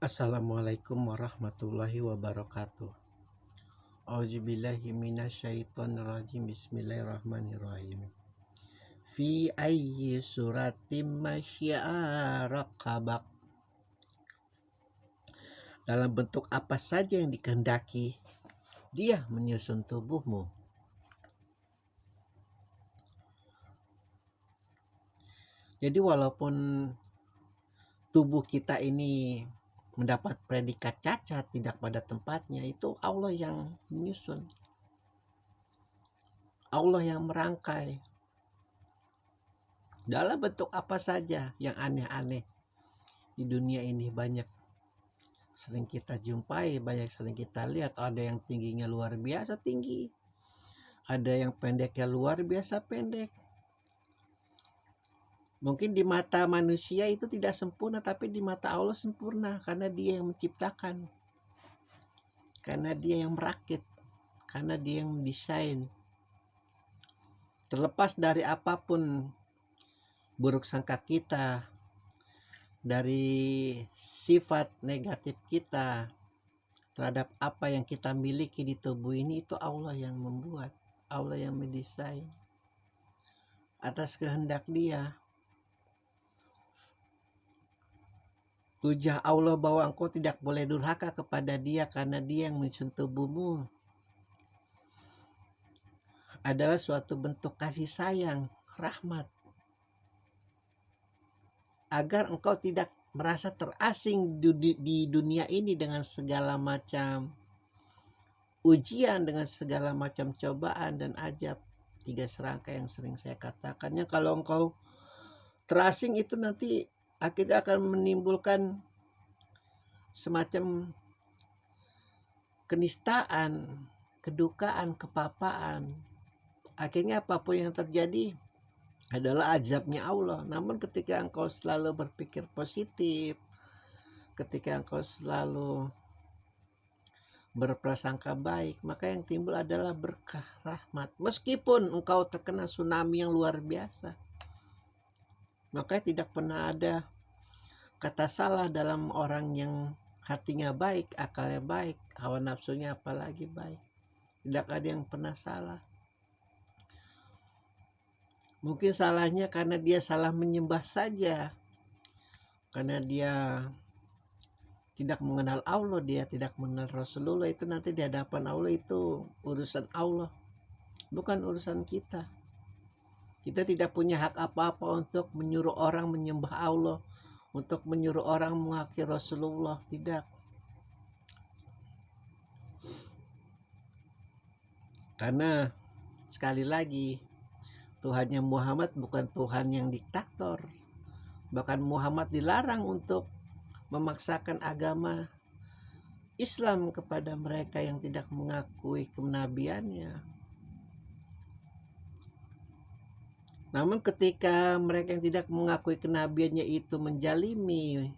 Assalamualaikum warahmatullahi wabarakatuh. A'udzubillahi minasyaitonirrajim. Bismillahirrahmanirrahim. Fi ayyi suratim masyi'a. Dalam bentuk apa saja yang dikehendaki dia menyusun tubuhmu. Jadi walaupun tubuh kita ini mendapat predikat cacat, tidak pada tempatnya, itu Allah yang menyusun. Allah yang merangkai. Dalam bentuk apa saja yang aneh-aneh di dunia ini banyak sering kita jumpai, banyak sering kita lihat. Ada yang tingginya luar biasa tinggi, ada yang pendeknya luar biasa pendek. Mungkin di mata manusia itu tidak sempurna, tapi di mata Allah sempurna, karena dia yang menciptakan, karena dia yang merakit, karena dia yang mendesain. Terlepas dari apapun buruk sangka kita, dari sifat negatif kita terhadap apa yang kita miliki di tubuh ini, itu Allah yang membuat, Allah yang mendesain atas kehendak dia. Hujah Allah bahwa engkau tidak boleh durhaka kepada dia karena dia yang menyusun tubuhmu adalah suatu bentuk kasih sayang, rahmat, agar engkau tidak merasa terasing di dunia ini dengan segala macam ujian, dengan segala macam cobaan dan ajab. Tiga serangka yang sering saya katakannya, kalau engkau terasing itu nanti akhirnya akan menimbulkan semacam kenistaan, kedukaan, kepapaan. Akhirnya apapun yang terjadi adalah azabnya Allah. Namun ketika engkau selalu berpikir positif, ketika engkau selalu berprasangka baik, maka yang timbul adalah berkah, rahmat. Meskipun engkau terkena tsunami yang luar biasa, maka tidak pernah ada kata salah dalam orang yang hatinya baik, akalnya baik, hawa nafsunya apalagi baik. Tidak ada yang pernah salah. Mungkin salahnya karena dia salah menyembah saja, karena dia tidak mengenal Allah, dia tidak mengenal Rasulullah. Itu nanti di hadapan Allah itu urusan Allah, bukan urusan kita. Kita tidak punya hak apa-apa untuk menyuruh orang menyembah Allah, untuk menyuruh orang mengakui Rasulullah. Tidak. Karena sekali lagi, Tuhannya Muhammad bukan Tuhan yang diktator. Bahkan Muhammad dilarang untuk memaksakan agama Islam kepada mereka yang tidak mengakui kenabiannya. Namun ketika mereka yang tidak mengakui kenabiannya itu menjalimi,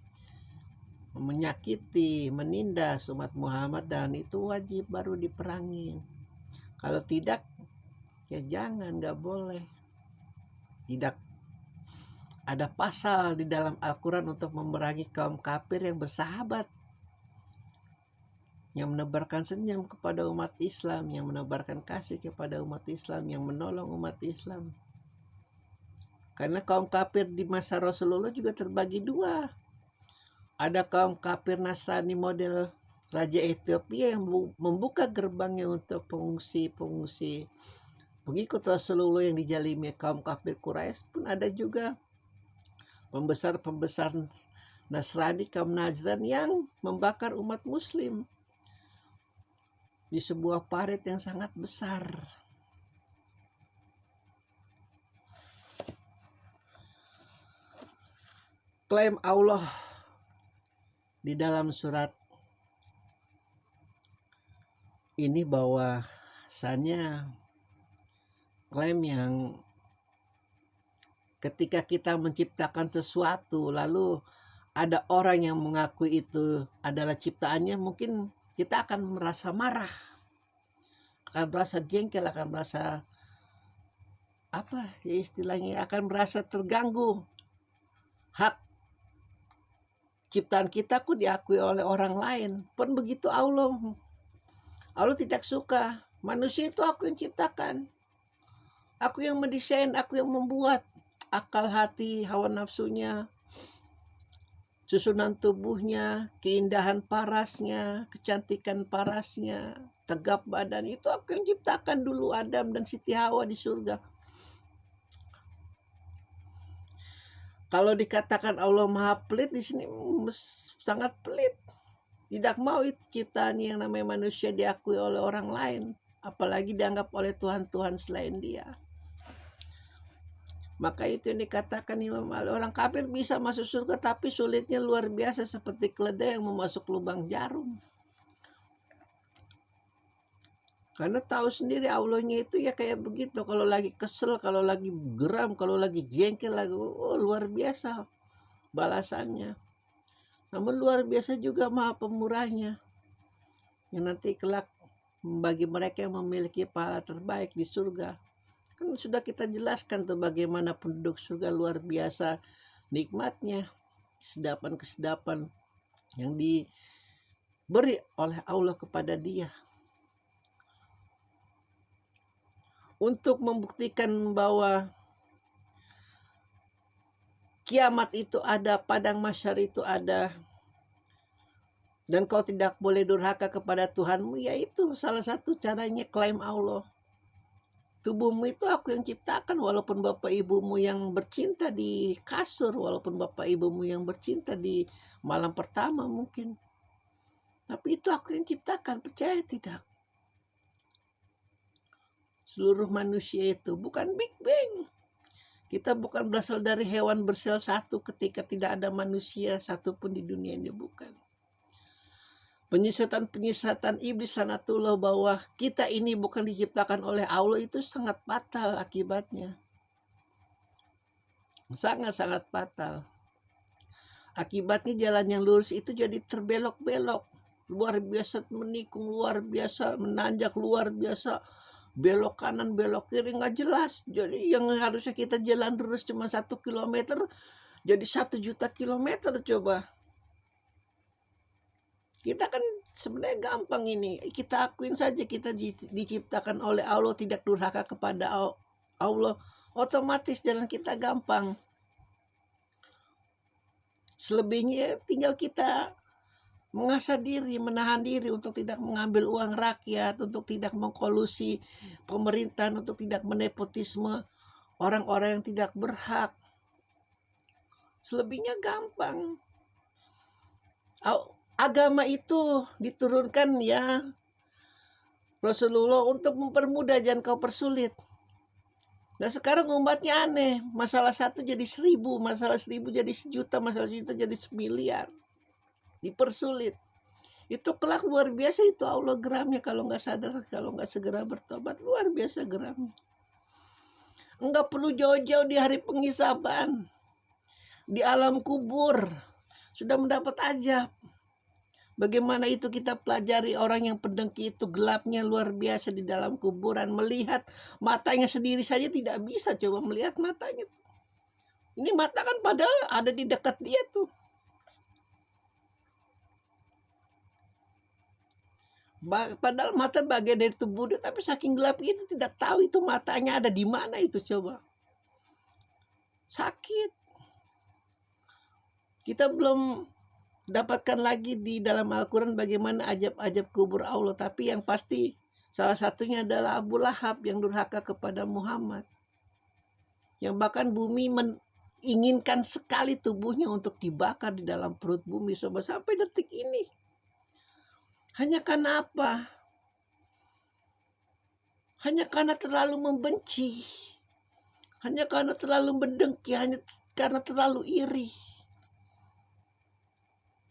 menyakiti, menindas umat Muhammad, dan itu wajib baru diperangi. Kalau tidak, ya jangan, nggak boleh. Tidak ada pasal di dalam Al-Quran untuk memerangi kaum kafir yang bersahabat, yang menebarkan senyum kepada umat Islam, yang menebarkan kasih kepada umat Islam, yang menolong umat Islam. Karena kaum kafir di masa Rasulullah juga terbagi dua. Ada kaum kafir Nasrani model Raja Ethiopia yang membuka gerbangnya untuk pengungsi pengikut Rasulullah yang dijalimi kaum kafir Quraisy. Pun ada juga pembesar Nasrani kaum Najran yang membakar umat Muslim di sebuah parit yang sangat besar. Klaim Allah di dalam surat ini bahwasanya klaim yang ketika kita menciptakan sesuatu lalu ada orang yang mengakui itu adalah ciptaannya, mungkin kita akan merasa marah, akan merasa jengkel, akan merasa apa ya istilahnya, akan merasa terganggu hak ciptaan kita kok diakui oleh orang lain. Pun begitu Allah. Allah tidak suka. Manusia itu aku yang ciptakan. Aku yang mendesain, aku yang membuat akal hati, hawa nafsunya, susunan tubuhnya, keindahan parasnya, kecantikan parasnya, tegap badan, itu aku yang ciptakan dulu Adam dan Siti Hawa di surga. Kalau dikatakan Allah Maha Pelit, di sini sangat pelit. Tidak mau itu ciptaan yang namanya manusia diakui oleh orang lain, apalagi dianggap oleh Tuhan-Tuhan selain Dia. Maka itu yang dikatakan Imam Ali, orang kafir bisa masuk surga tapi sulitnya luar biasa seperti keledai yang mau masuk lubang jarum. Karena tahu sendiri Allahnya itu ya kayak begitu. Kalau lagi kesel, kalau lagi geram, kalau lagi jengkel, lagi luar biasa balasannya. Namun luar biasa juga Maha Pemurahnya, yang nanti kelak bagi mereka yang memiliki pahala terbaik di surga. Kan sudah kita jelaskan tuh bagaimana penduduk surga luar biasa nikmatnya, kesedapan-kesedapan yang diberi oleh Allah kepada dia. Untuk membuktikan bahwa kiamat itu ada, padang mahsyar itu ada, dan kau tidak boleh durhaka kepada Tuhanmu, yaitu salah satu caranya klaim Allah. Tubuhmu itu aku yang ciptakan, walaupun bapak ibumu yang bercinta di kasur, walaupun bapak ibumu yang bercinta di malam pertama mungkin. Tapi itu aku yang ciptakan, percaya tidak? Seluruh manusia itu bukan Big Bang. Kita bukan berasal dari hewan bersel satu ketika tidak ada manusia satupun di dunia ini, bukan. Penyesatan iblis lanatullah bahwa kita ini bukan diciptakan oleh Allah itu sangat fatal akibatnya. Sangat-sangat fatal. Akibatnya jalan yang lurus itu jadi terbelok-belok. Luar biasa menikung, luar biasa menanjak, luar biasa belok kanan, belok kiri, nggak jelas. Jadi yang harusnya kita jalan lurus cuma 1 kilometer, jadi 1 juta kilometer coba. Kita kan sebenarnya gampang ini. Kita akuin saja kita diciptakan oleh Allah, tidak durhaka kepada Allah. Otomatis jalan kita gampang. Selebihnya tinggal kita mengasah diri, menahan diri untuk tidak mengambil uang rakyat, untuk tidak mengkolusi pemerintahan, untuk tidak menepotisme orang-orang yang tidak berhak. Selebihnya gampang. Agama itu diturunkan ya Rasulullah untuk mempermudah, jangan kau persulit. Nah sekarang umatnya aneh, masalah 1 jadi 1000, masalah 1000 jadi 1 juta, masalah 1 juta jadi 1 miliar. Dipersulit. Itu kelak luar biasa itu Allah geramnya kalau nggak sadar, kalau nggak segera bertobat, luar biasa geramnya. Enggak perlu jauh-jauh di hari penghisaban, di alam kubur sudah mendapat ajab. Bagaimana itu kita pelajari orang yang pendengki itu gelapnya luar biasa di dalam kuburan. Melihat matanya sendiri saja tidak bisa, coba melihat matanya. Ini mata kan padahal ada di dekat dia tuh. Padahal mata bagian dari tubuh dia, tapi saking gelap itu tidak tahu itu matanya ada di mana itu coba. Sakit. Kita belum dapatkan lagi di dalam Al-Quran bagaimana ajab-ajab kubur Allah. Tapi yang pasti salah satunya adalah Abu Lahab yang durhaka kepada Muhammad, yang bahkan bumi menginginkan sekali tubuhnya untuk dibakar di dalam perut bumi sampai detik ini. Hanya karena apa? Hanya karena terlalu membenci, hanya karena terlalu mendengki, hanya karena terlalu iri.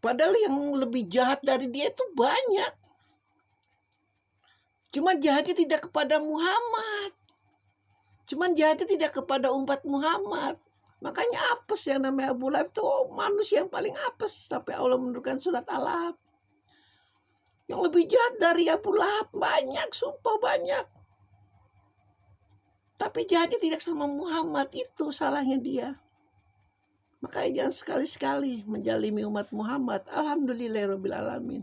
Padahal yang lebih jahat dari dia itu banyak. Cuman jahatnya tidak kepada Muhammad. Cuman jahatnya tidak kepada umat Muhammad. Makanya apes yang namanya Abu Lahab itu manusia yang paling apes. Sampai Allah menurunkan surat Al-Lahab. Yang lebih jahat dari Abu Lahab banyak, sumpah banyak. Tapi jahatnya tidak sama Muhammad, itu salahnya dia. Makanya jangan sekali-sekali menjalimi umat Muhammad. Alhamdulillahirabbil alamin.